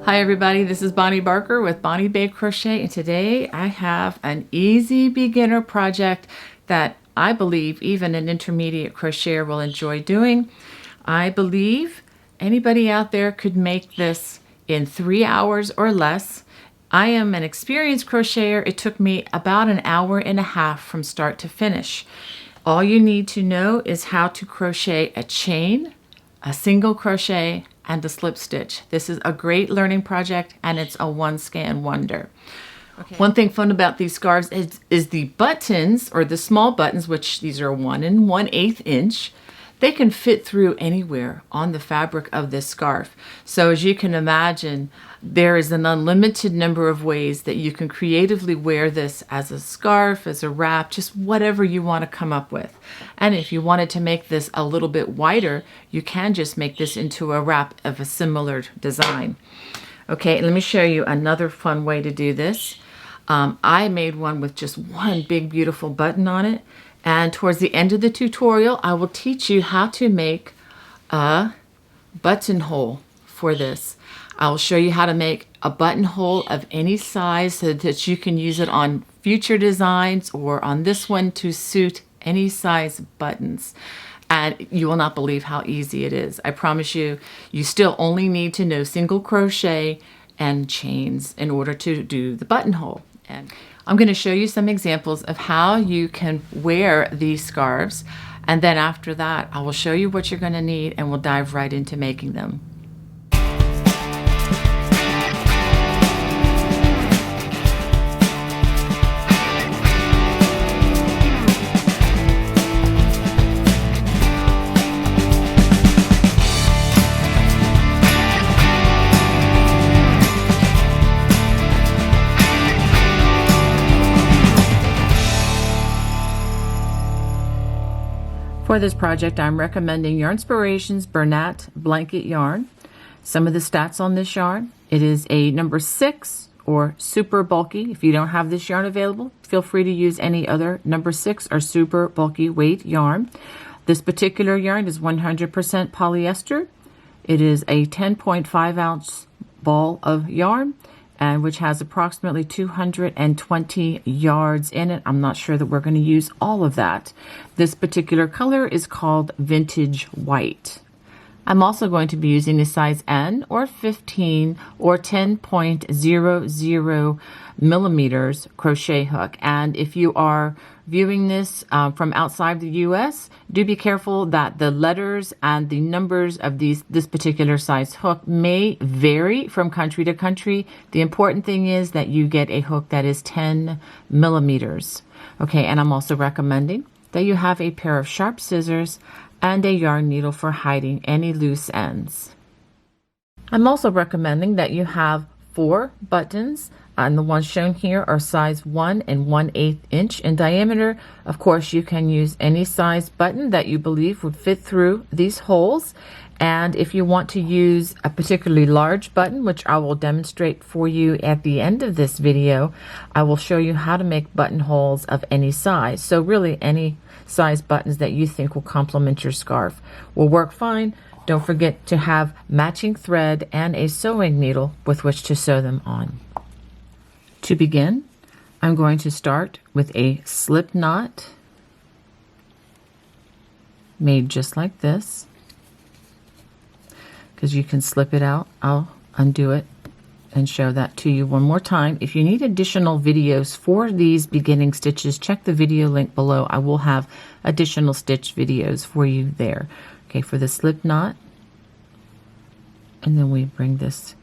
Hi everybody, this is Bonnie Barker with Bonnie Babe Crochet, and today I have an easy beginner project that I believe even an intermediate crocheter will enjoy doing. I believe anybody out there could make this in 3 hours or less. I am an experienced crocheter. It took me about an hour and a half from start to finish. All you need to know is how to crochet a chain, a single crochet, and a slip stitch. This is a great learning project, and it's a one skein wonder. Okay. One thing fun about these scarves is the buttons, or the small buttons, which these are 1 1/8 inch. They can fit through anywhere on the fabric of this scarf. So as you can imagine, there is an unlimited number of ways that you can creatively wear this as a scarf, as a wrap, just whatever you want to come up with. And if you wanted to make this a little bit wider, you can just make this into a wrap of a similar design. Okay, let me show you another fun way to do this. I made one with just one big beautiful button on it. And towards the end of the tutorial, I will teach you how to make a buttonhole for this. I will show you how to make a buttonhole of any size so that you can use it on future designs or on this one to suit any size buttons. And you will not believe how easy it is. I promise you, you still only need to know single crochet and chains in order to do the buttonhole. And I'm going to show you some examples of how you can wear these scarves, and then after that I will show you what you're going to need and we'll dive right into making them. For this project, I'm recommending Yarnspiration's Bernat Blanket Yarn. Some of the stats on this yarn: it is a number 6 or super bulky. If you don't have this yarn available, feel free to use any other number 6 or super bulky weight yarn. This particular yarn is 100% polyester. It is a 10.5 ounce ball of yarn, and which has approximately 220 yards in it. I'm not sure that we're going to use all of that. This particular color is called Vintage White. I'm also going to be using a size N or 15 or 10.00 millimeters crochet hook. And if you are viewing this from outside the US, do be careful that the letters and the numbers of this particular size hook may vary from country to country. The important thing is that you get a hook that is 10 millimeters. Okay, and I'm also recommending that you have a pair of sharp scissors and a yarn needle for hiding any loose ends. I'm also recommending that you have 4 buttons, and the ones shown here are size 1 1/8 inch in diameter. Of course, you can use any size button that you believe would fit through these holes. And if you want to use a particularly large button, which I will demonstrate for you at the end of this video, I will show you how to make buttonholes of any size. So really any size buttons that you think will complement your scarf will work fine. Don't forget to have matching thread and a sewing needle with which to sew them on. To begin, I'm going to start with a slip knot made just like this. Because you can slip it out, I'll undo it and show that to you one more time. If you need additional videos for these beginning stitches, check the video link below. I will have additional stitch videos for you there. Okay, for the slip knot, and then we bring this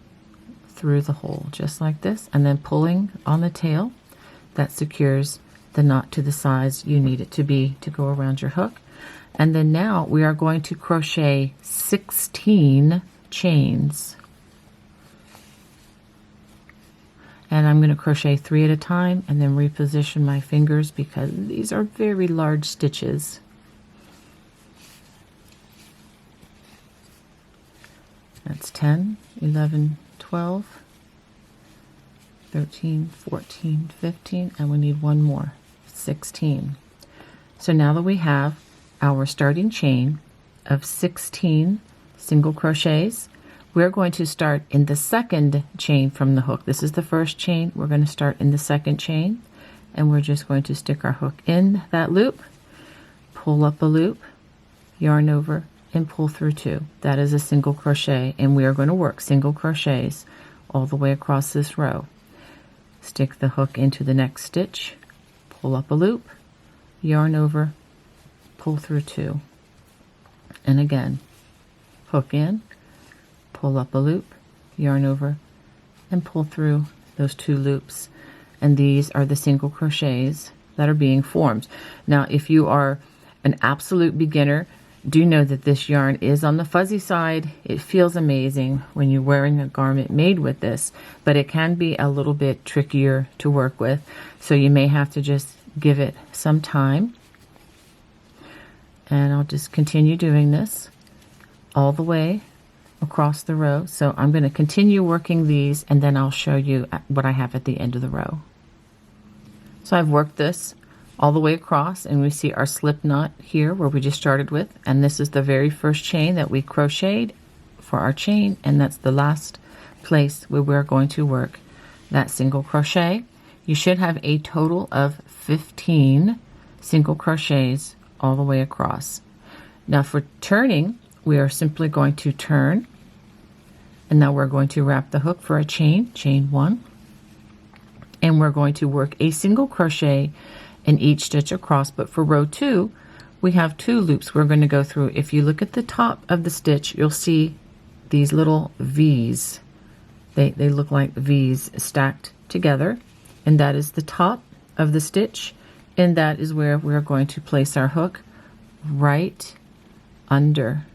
through the hole just like this, and then pulling on the tail that secures the knot to the size you need it to be to go around your hook. And then now we are going to crochet 16 chains, and I'm going to crochet 3 at a time and then reposition my fingers because these are very large stitches. That's 10, 11, 12, 13, 14, 15, and we need one more, 16. So now that we have our starting chain of 16 single crochets, we're going to start in the second chain from the hook. This is the first chain. We're going to start in the second chain, and we're just going to stick our hook in that loop, pull up a loop, yarn over, and pull through 2. That is a single crochet, and we are going to work single crochets all the way across this row. Stick the hook into the next stitch, pull up a loop, yarn over, pull through 2, and again, hook in, pull up a loop, yarn over, and pull through those 2 loops. And these are the single crochets that are being formed. Now, if you are an absolute beginner, do know that this yarn is on the fuzzy side. It feels amazing when you're wearing a garment made with this, but it can be a little bit trickier to work with. So you may have to just give it some time. And I'll just continue doing this all the way across the row. So I'm going to continue working these, and then I'll show you what I have at the end of the row. So I've worked this all the way across, and we see our slip knot here where we just started with, and this is the very first chain that we crocheted for our chain, and that's the last place where we're going to work that single crochet. You should have a total of 15 single crochets all the way across. Now for turning, we are simply going to turn, and now we're going to wrap the hook for a chain 1, and we're going to work a single crochet in each stitch across. But for row 2, we have 2 loops we're going to go through. If you look at the top of the stitch, you'll see these little V's. They look like V's stacked together, and that is the top of the stitch, and that is where we're going to place our hook, right under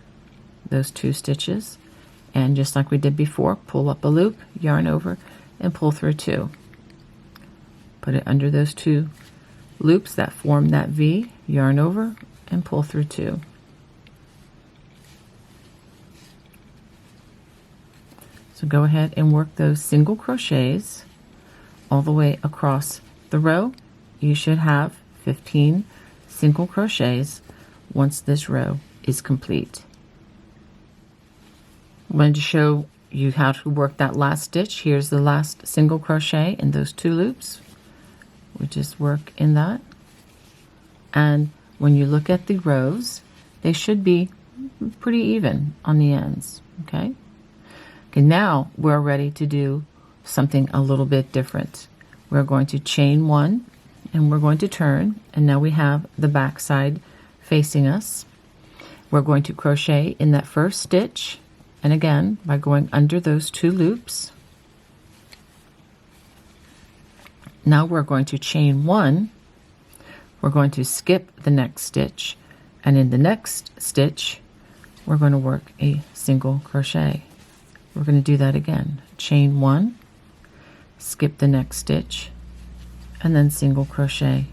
those 2 stitches. And just like we did before, pull up a loop, yarn over, and pull through 2. Put it under those 2 loops that form that V, yarn over, and pull through 2. So go ahead and work those single crochets all the way across the row. You should have 15 single crochets once this row is complete. I'm going to show you how to work that last stitch. Here's the last single crochet in those 2 loops. We just work in that, and when you look at the rows, they should be pretty even on the ends. Okay, now we're ready to do something a little bit different. We're going to chain 1, and we're going to turn, and now we have the back side facing us. We're going to crochet in that first stitch, and again by going under those 2 loops. Now we're going to chain 1, we're going to skip the next stitch, and in the next stitch we're going to work a single crochet. We're going to do that again. Chain 1, skip the next stitch, and then single crochet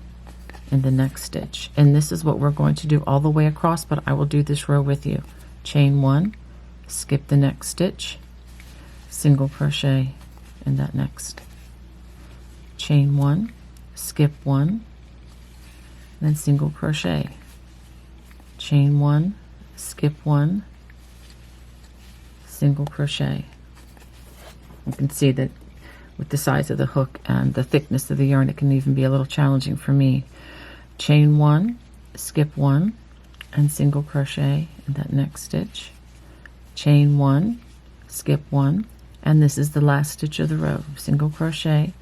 in the next stitch. And this is what we're going to do all the way across, but I will do this row with you. Chain 1, skip the next stitch, single crochet in that next. Chain 1, skip 1, then single crochet. Chain 1, skip 1, single crochet. You can see that with the size of the hook and the thickness of the yarn, it can even be a little challenging for me. Chain 1, skip 1, and single crochet in that next stitch. Chain 1, skip 1, and this is the last stitch of the row. Single crochet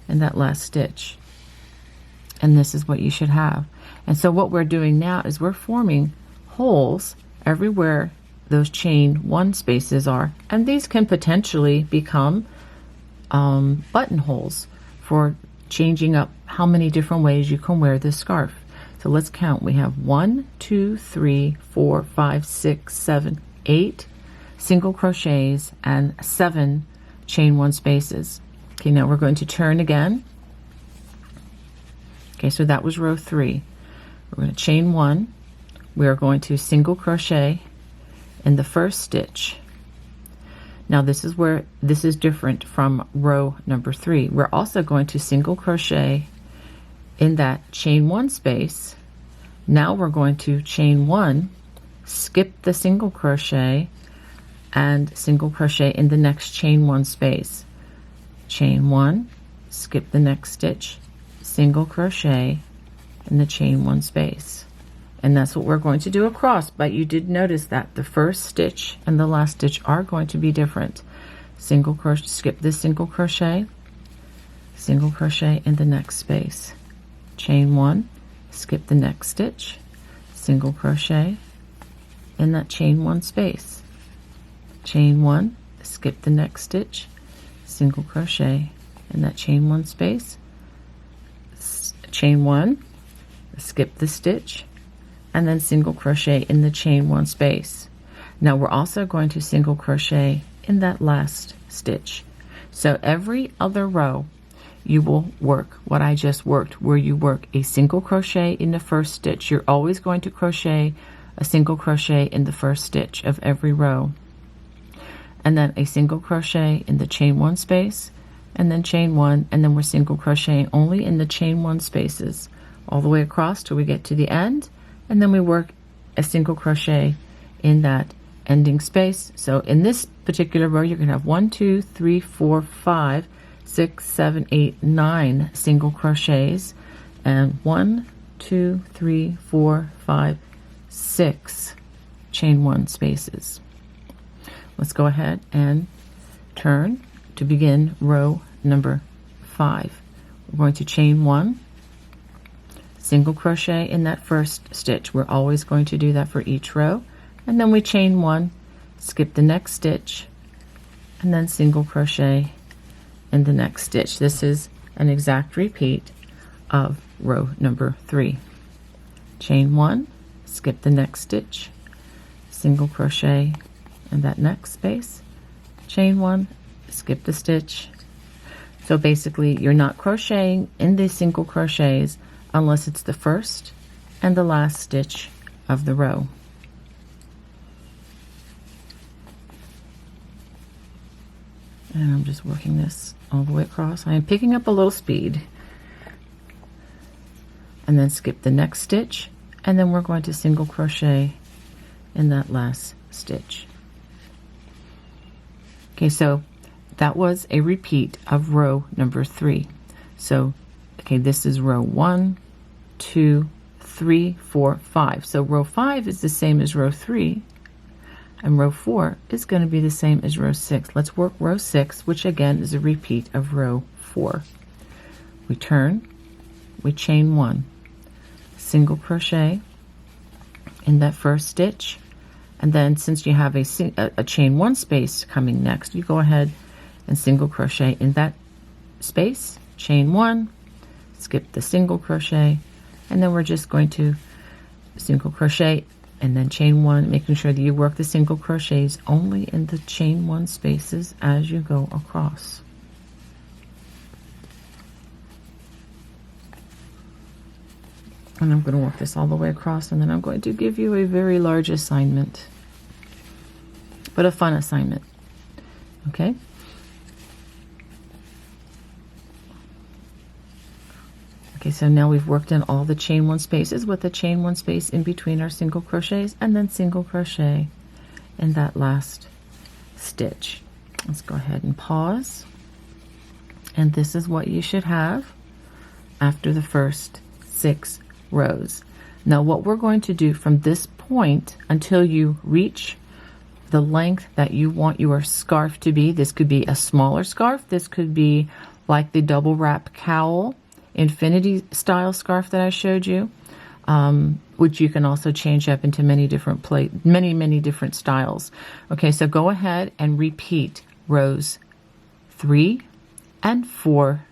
in that last stitch, and this is what you should have. And so what we're doing now is we're forming holes everywhere those chain 1 spaces are, and these can potentially become buttonholes for changing up how many different ways you can wear this scarf. So let's count. We have 1, 2, 3, 4, 5, 6, 7, 8 single crochets and 7 chain 1 spaces. Okay, now we're going to turn again. Okay, so that was row 3. We're going to chain 1. We are going to single crochet in the first stitch. Now this is where this is different from row number 3. We're also going to single crochet in that chain 1 space. Now we're going to chain 1, skip the single crochet, and single crochet in the next chain 1 space. Chain 1, skip the next stitch, single crochet in the chain 1 space. And that's what we're going to do across, but you did notice that the first stitch and the last stitch are going to be different. Single crochet, skip this single crochet in the next space. Chain 1, skip the next stitch, single crochet in that chain 1 space. Chain 1, skip the next stitch, single crochet in that chain 1 space. Chain 1, skip the stitch, and then single crochet in the chain 1 space. Now we're also going to single crochet in that last stitch. So every other row you will work what I just worked, where you work a single crochet in the first stitch. You're always going to crochet a single crochet in the first stitch of every row, and then a single crochet in the chain 1 space, and then chain 1, and then we're single crocheting only in the chain 1 spaces all the way across till we get to the end, and then we work a single crochet in that ending space. So in this particular row you're going to have 1, 2, 3, 4, 5, 6, 7, 8, 9 single crochets, and 1, 2, 3, 4, 5, 6 chain 1 spaces. Let's go ahead and turn to begin row number 5. We're going to chain 1, single crochet in that first stitch. We're always going to do that for each row, and then we chain 1, skip the next stitch, and then single crochet in the next stitch. This is an exact repeat of row number 3. Chain 1, skip the next stitch, single crochet in that next space, chain 1, skip the stitch. So basically you're not crocheting in these single crochets unless it's the first and the last stitch of the row. And I'm just working this all the way across. I am picking up a little speed, and then skip the next stitch, and then we're going to single crochet in that last stitch. Okay, so that was a repeat of row number 3. So okay, this is row 1, 2, 3, 4, 5. So row 5 is the same as row 3, and row 4 is going to be the same as row 6. Let's work row 6, which again is a repeat of row 4. We turn, we chain 1, single crochet in that first stitch, and then since you have a chain 1 space coming next, you go ahead and single crochet in that space, chain 1, skip the single crochet, and then we're just going to single crochet and then chain 1, making sure that you work the single crochets only in the chain 1 spaces as you go across. And I'm going to work this all the way across, and then I'm going to give you a very large assignment, but a fun assignment. Okay? Okay, so now we've worked in all the chain 1 spaces with the chain 1 space in between our single crochets, and then single crochet in that last stitch. Let's go ahead and pause. And this is what you should have after the first 6 rows. Now what we're going to do from this point until you reach the length that you want your scarf to be, this could be a smaller scarf, this could be like the double wrap cowl infinity style scarf that I showed you, which you can also change up into many different many different styles. Okay, so go ahead and repeat rows 3 and 4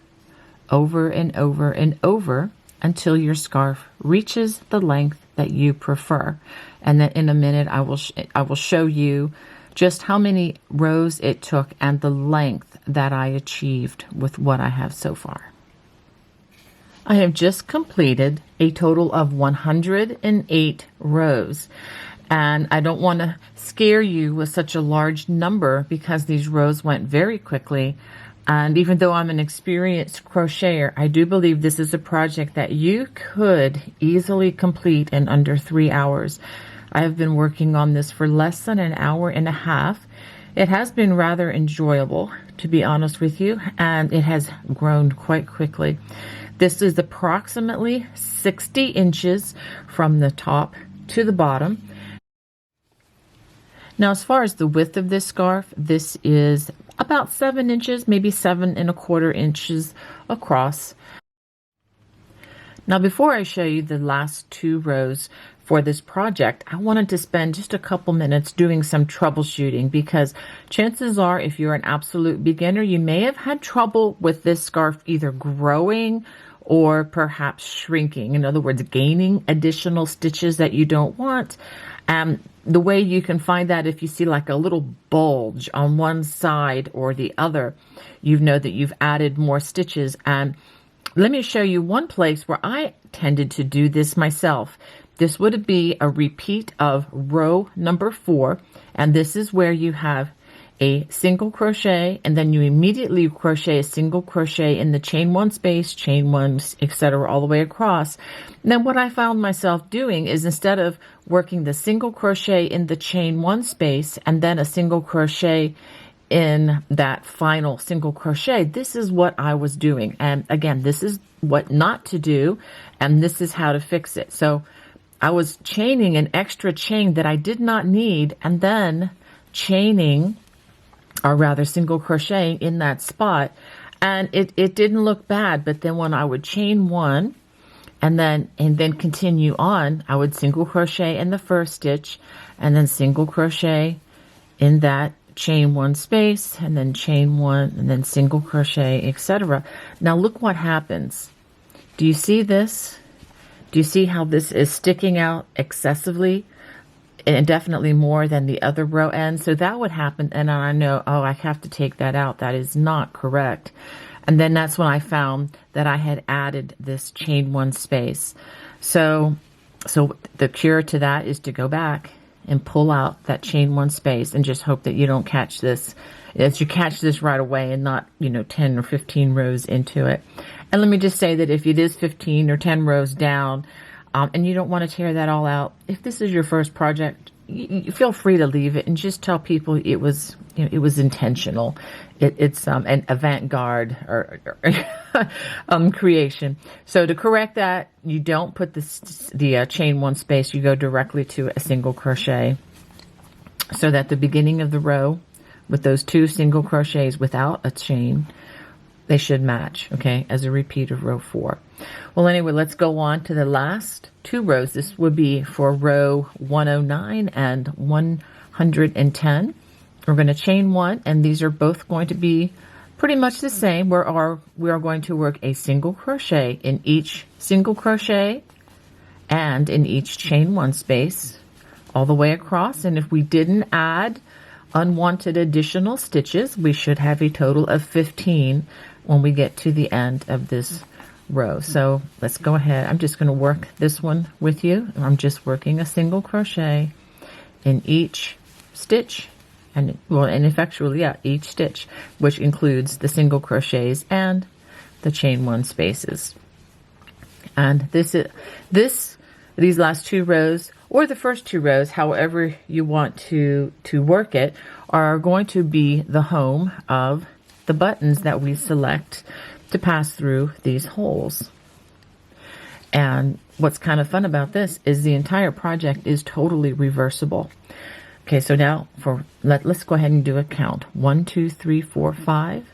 over and over and over until your scarf reaches the length that you prefer. And then in a minute I will show you just how many rows it took and the length that I achieved with what I have so far. I have just completed a total of 108 rows, and I don't want to scare you with such a large number because these rows went very quickly. And even though I'm an experienced crocheter, I do believe this is a project that you could easily complete in under 3 hours. I have been working on this for less than an hour and a half, It has been rather enjoyable, to be honest with you, and it has grown quite quickly. This is approximately 60 inches from the top to the bottom. Now, as far as the width of this scarf, this is about 7 inches, maybe 7¼ inches across. Now, before I show you the last 2 rows for this project, I wanted to spend just a couple minutes doing some troubleshooting, because chances are, if you're an absolute beginner, you may have had trouble with this scarf either growing or perhaps shrinking. In other words, gaining additional stitches that you don't want. The way you can find that, if you see like a little bulge on one side or the other, you know that you've added more stitches. And let me show you one place where I tended to do this myself. This would be a repeat of row number 4, and this is where you have a single crochet, and then you immediately crochet a single crochet in the chain 1 space, chain 1, etc., all the way across. And then what I found myself doing is, instead of working the single crochet in the chain 1 space and then a single crochet in that final single crochet, this is what I was doing. And again, this is what not to do, and this is how to fix it. So I was chaining an extra chain that I did not need, and then chaining, or rather single crocheting in that spot, and it didn't look bad. But then when I would chain 1 and then continue on, I would single crochet in the first stitch and then single crochet in that chain 1 space, and then chain 1 and then single crochet, etc. Now look what happens. Do you see this? Do you see how this is sticking out excessively? And definitely more than the other row ends. So that would happen, and I know, oh, I have to take that out. That is not correct. And then that's when I found that I had added this chain 1 space. So the cure to that is to go back and pull out that chain 1 space, and just hope that you don't catch this, that you catch this right away and not, 10 or 15 rows into it. And let me just say that if it is 15 or 10 rows down, and you don't want to tear that all out, if this is your first project, you feel free to leave it and just tell people it was, it was intentional. It's an avant-garde or creation. So to correct that, you don't put the chain 1 space. You go directly to a single crochet, so that the beginning of the row with those 2 single crochets without a chain, they should match, okay, as a repeat of row 4. Well, anyway, let's go on to the last 2 rows. This would be for row 109 and 110. We're going to chain 1, and these are both going to be pretty much the same. We are going to work a single crochet in each single crochet and in each chain 1 space all the way across. And if we didn't add unwanted additional stitches, we should have a total of 15 when we get to the end of this row. So let's go ahead. I'm just going to work this one with you. I'm just working a single crochet in each stitch, and effectually, yeah, each stitch, which includes the single crochets and the chain 1 spaces. And these last 2 rows, or the first 2 rows, however you want to work it, are going to be the home of the buttons that we select to pass through these holes. And what's kind of fun about this is the entire project is totally reversible. Okay, so now let's go ahead and do a count. 1, 2, 3, 4, 5,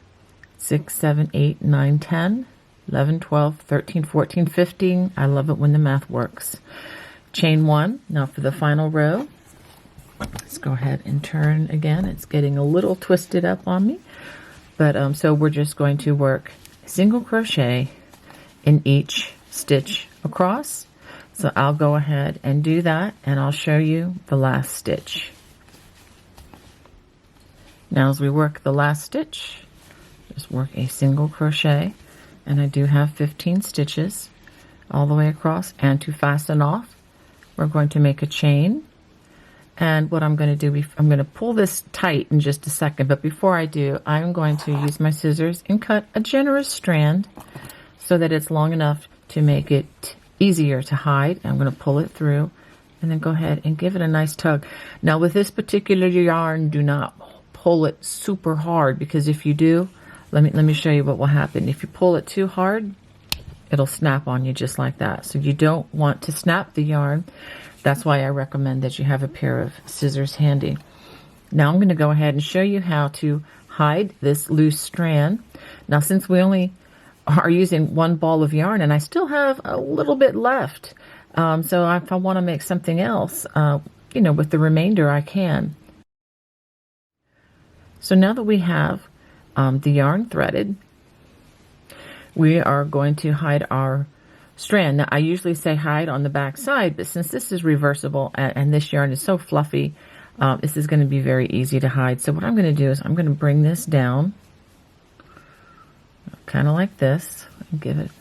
6, 7, 8, 9, 10, 11, 12, 13, 14, 15. I love it when the math works. Chain 1. Now for the final row, let's go ahead and turn again. It's getting a little twisted up on me. But so we're just going to work single crochet in each stitch across. So I'll go ahead and do that, and I'll show you the last stitch. Now as we work the last stitch, just work a single crochet, and I do have 15 stitches all the way across. And to fasten off, we're going to make a chain. And what I'm going to do, I'm going to pull this tight in just a second, but before I do, I'm going to use my scissors and cut a generous strand so that it's long enough to make it easier to hide. I'm going to pull it through and then go ahead and give it a nice tug. Now with this particular yarn, do not pull it super hard, because if you do, let me show you what will happen. If you pull it too hard, it'll snap on you just like that. So you don't want to snap the yarn. That's why I recommend that you have a pair of scissors handy. Now I'm going to go ahead and show you how to hide this loose strand. Now, since we only are using one ball of yarn and I still have a little bit left, so if I want to make something else, you know, with the remainder, I can. So now that we have the yarn threaded, we are going to hide our strand. Now, I usually say hide on the back side, but since this is reversible and this yarn is so fluffy, this is going to be very easy to hide. So what I'm going to do is I'm going to bring this down, kind of like this, and give it,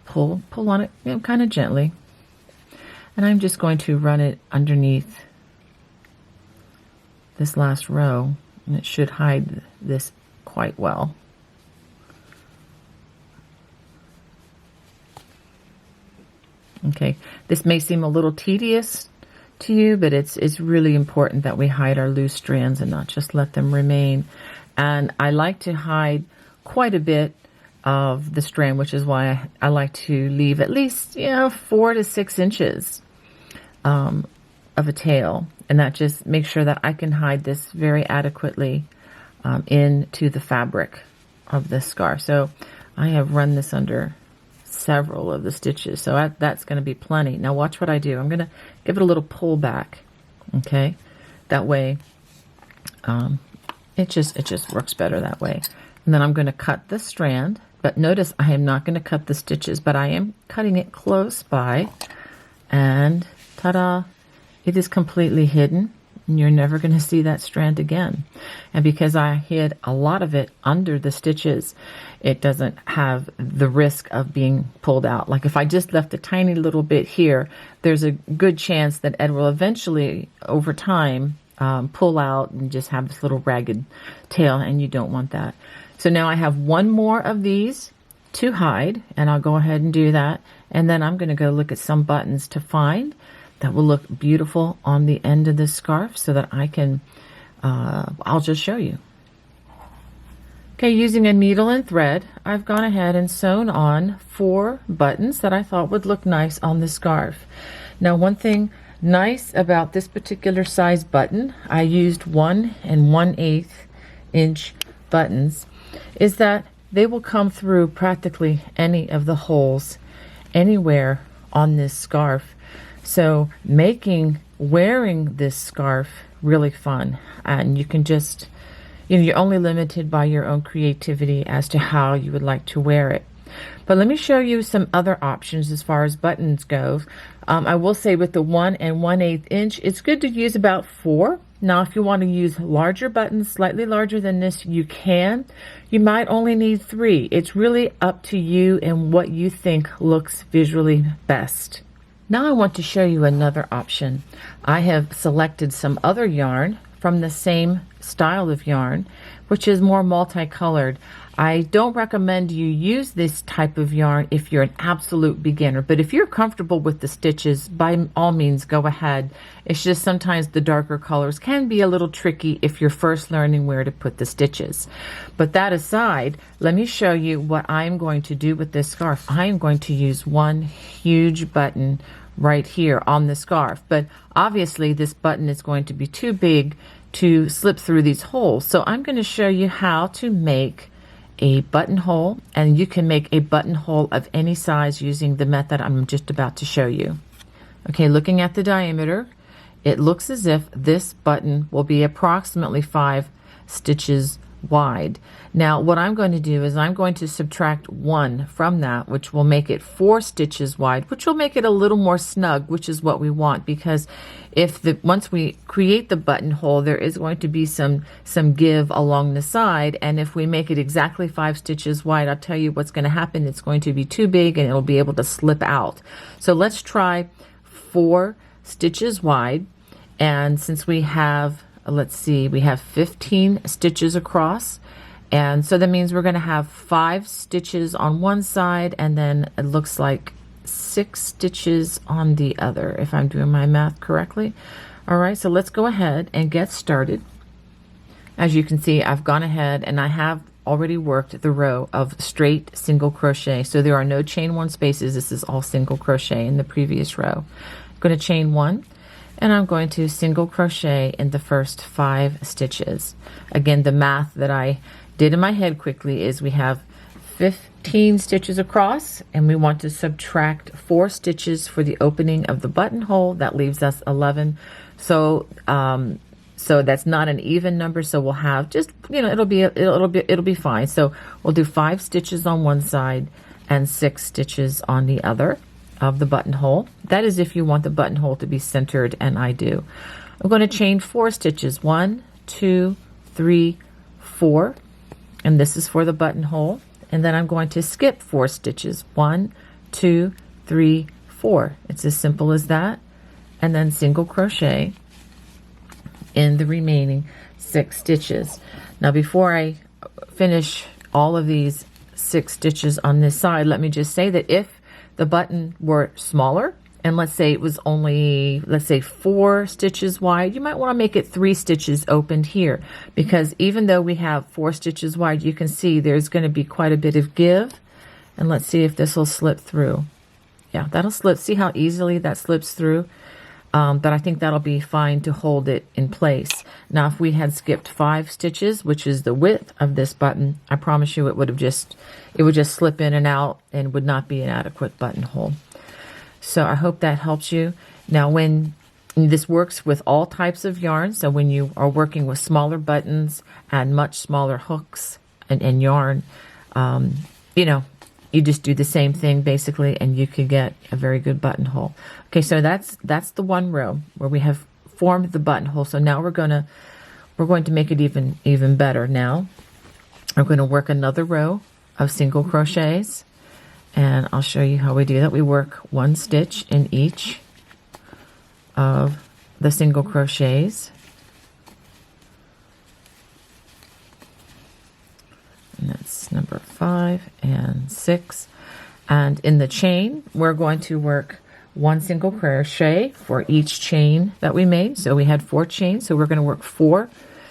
pull on it, you know, kind of gently. And I'm just going to run it underneath this last row, and it should hide this quite well. Okay, this may seem a little tedious to you, but it's really important that we hide our loose strands and not just let them remain. And I like to hide quite a bit of the strand, which is why I like to leave at least, you know, 4 to 6 inches of a tail, and that just makes sure that I can hide this very adequately into the fabric of this scarf. So I have run this under several of the stitches, so that's going to be plenty. Now watch what I do. I'm going to give it a little pull back, okay? That way, it just works better that way. And then I'm going to cut the strand, but notice I am not going to cut the stitches, but I am cutting it close by, and ta-da! It is completely hidden, and you're never going to see that strand again. And because I hid a lot of it under the stitches, it doesn't have the risk of being pulled out. Like if I just left a tiny little bit here, there's a good chance that Ed will eventually, over time, pull out and just have this little ragged tail, and you don't want that. So now I have one more of these to hide, and I'll go ahead and do that. And then I'm going to go look at some buttons to find that will look beautiful on the end of this scarf, so that I can, I'll just show you. Okay, using a needle and thread, I've gone ahead and sewn on 4 buttons that I thought would look nice on the scarf. Now, one thing nice about this particular size button, I used 1 1/8 inch buttons, is that they will come through practically any of the holes anywhere on this scarf. So making wearing this scarf really fun, and you can just, you know, you're only limited by your own creativity as to how you would like to wear it. But let me show you some other options as far as buttons go. I will say with the 1 1/8 inch, it's good to use about 4. Now, if you want to use larger buttons, slightly larger than this, you can. You might only need 3. It's really up to you and what you think looks visually best. Now I want to show you another option. I have selected some other yarn from the same style of yarn, which is more multicolored. I don't recommend you use this type of yarn if you're an absolute beginner, but if you're comfortable with the stitches, by all means go ahead. It's just sometimes the darker colors can be a little tricky if you're first learning where to put the stitches. But that aside, let me show you what I'm going to do with this scarf. I am going to use one huge button right here on the scarf, but obviously this button is going to be too big to slip through these holes. So I'm going to show you how to make a buttonhole, and you can make a buttonhole of any size using the method I'm just about to show you. Okay, looking at the diameter, it looks as if this button will be approximately 5 stitches wide. Now what I'm going to do is I'm going to subtract 1 from that, which will make it 4 stitches wide, which will make it a little more snug, which is what we want, because if once we create the buttonhole, there is going to be some give along the side, and if we make it exactly 5 stitches wide, I'll tell you what's going to happen. It's going to be too big and it'll be able to slip out. So let's try 4 stitches wide, and since we have, let's see, we have 15 stitches across, and so that means we're going to have 5 stitches on one side, and then it looks like 6 stitches on the other, if I'm doing my math correctly. All right, so let's go ahead and get started. As you can see, I've gone ahead and I have already worked the row of straight single crochet. So there are no chain one spaces. This is all single crochet in the previous row. I'm going to chain one, and I'm going to single crochet in the first 5 stitches. Again, the math that I did in my head quickly is we have 15 stitches across, and we want to subtract 4 stitches for the opening of the buttonhole. That leaves us 11. So so that's not an even number, so we'll have just, you know, it'll be fine. So we'll do 5 stitches on one side and 6 stitches on the other of the buttonhole. That is if you want the buttonhole to be centered, and I do. I'm going to chain 4 stitches. 1, 2, 3, 4, and this is for the buttonhole. And then I'm going to skip 4 stitches. 1, 2, 3, 4. It's as simple as that. And then single crochet in the remaining 6 stitches. Now before I finish all of these 6 stitches on this side, let me just say that if the button were smaller, and let's say it was only, let's say 4 stitches wide, you might want to make it 3 stitches opened here, because even though we have 4 stitches wide, you can see there's going to be quite a bit of give. And let's see if this will slip through. Yeah, that'll slip. See how easily that slips through? But I think that'll be fine to hold it in place. Now, if we had skipped 5 stitches, which is the width of this button, I promise you it would just slip in and out and would not be an adequate buttonhole. So I hope that helps you. Now, when this works with all types of yarn, so when you are working with smaller buttons and much smaller hooks and yarn, you know, you just do the same thing basically, and you could get a very good buttonhole. Okay, so that's the one row where we have formed the buttonhole. So now we're going to make it even better. Now we're going to work another row of single crochets, and I'll show you how we do that. We work 1 stitch in each of the single crochets. And that's number 5 and 6. And in the chain, we're going to work 1 single crochet for each chain that we made. So we had 4 chains, so we're going to work 4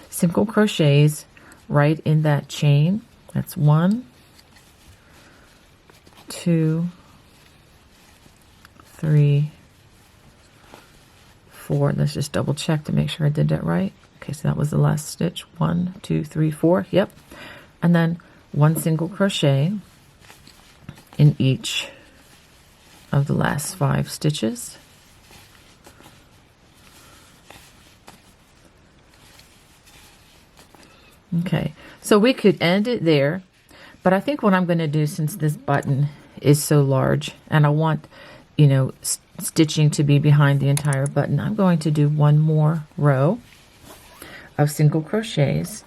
single crochets right in that chain. That's 1, 2, 3, 4. Let's just double check to make sure I did that right. Okay, so that was the last stitch. 1, 2, 3, 4. Yep. And then 1 single crochet in each of the last 5 stitches. Okay, so we could end it there, but I think what I'm going to do, since this button is so large and I want, you know, stitching to be behind the entire button, I'm going to do 1 more row of single crochets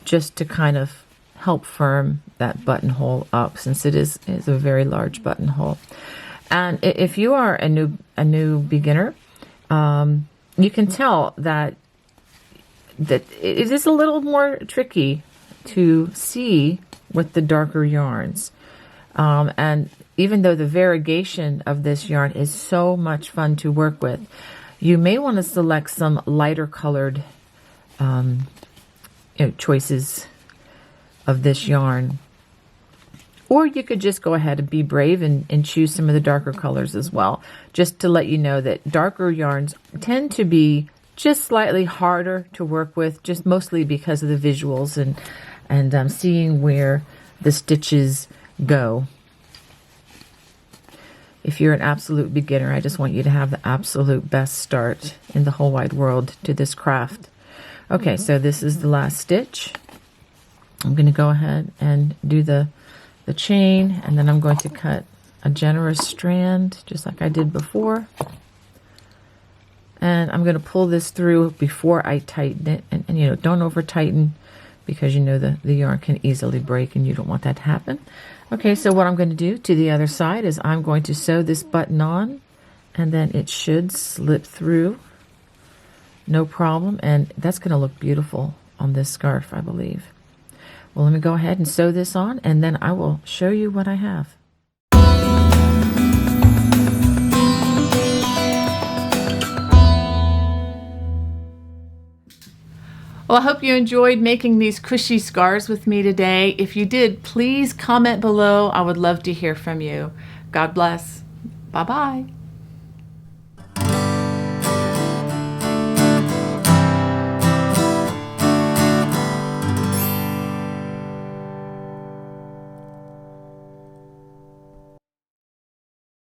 just to kind of help firm that buttonhole up, since it is a very large buttonhole. And if you are a new beginner, you can tell that it is a little more tricky to see with the darker yarns. And even though the variegation of this yarn is so much fun to work with, you may want to select some lighter colored choices of this yarn, or you could just go ahead and be brave and choose some of the darker colors as well, just to let you know that darker yarns tend to be just slightly harder to work with, just mostly because of the visuals and seeing where the stitches go. If you're an absolute beginner, I just want you to have the absolute best start in the whole wide world to this craft. Okay, so this is the last stitch. I'm going to go ahead and do the chain, and then I'm going to cut a generous strand just like I did before. And I'm going to pull this through before I tighten it. And you know, don't over tighten, because you know the yarn can easily break and you don't want that to happen. Okay, so what I'm going to do to the other side is I'm going to sew this button on, and then it should slip through. No problem, and that's going to look beautiful on this scarf, I believe. Well, let me go ahead and sew this on, and then I will show you what I have. Well, I hope you enjoyed making these cushy scarves with me today. If you did, please comment below. I would love to hear from you. God bless. Bye-bye.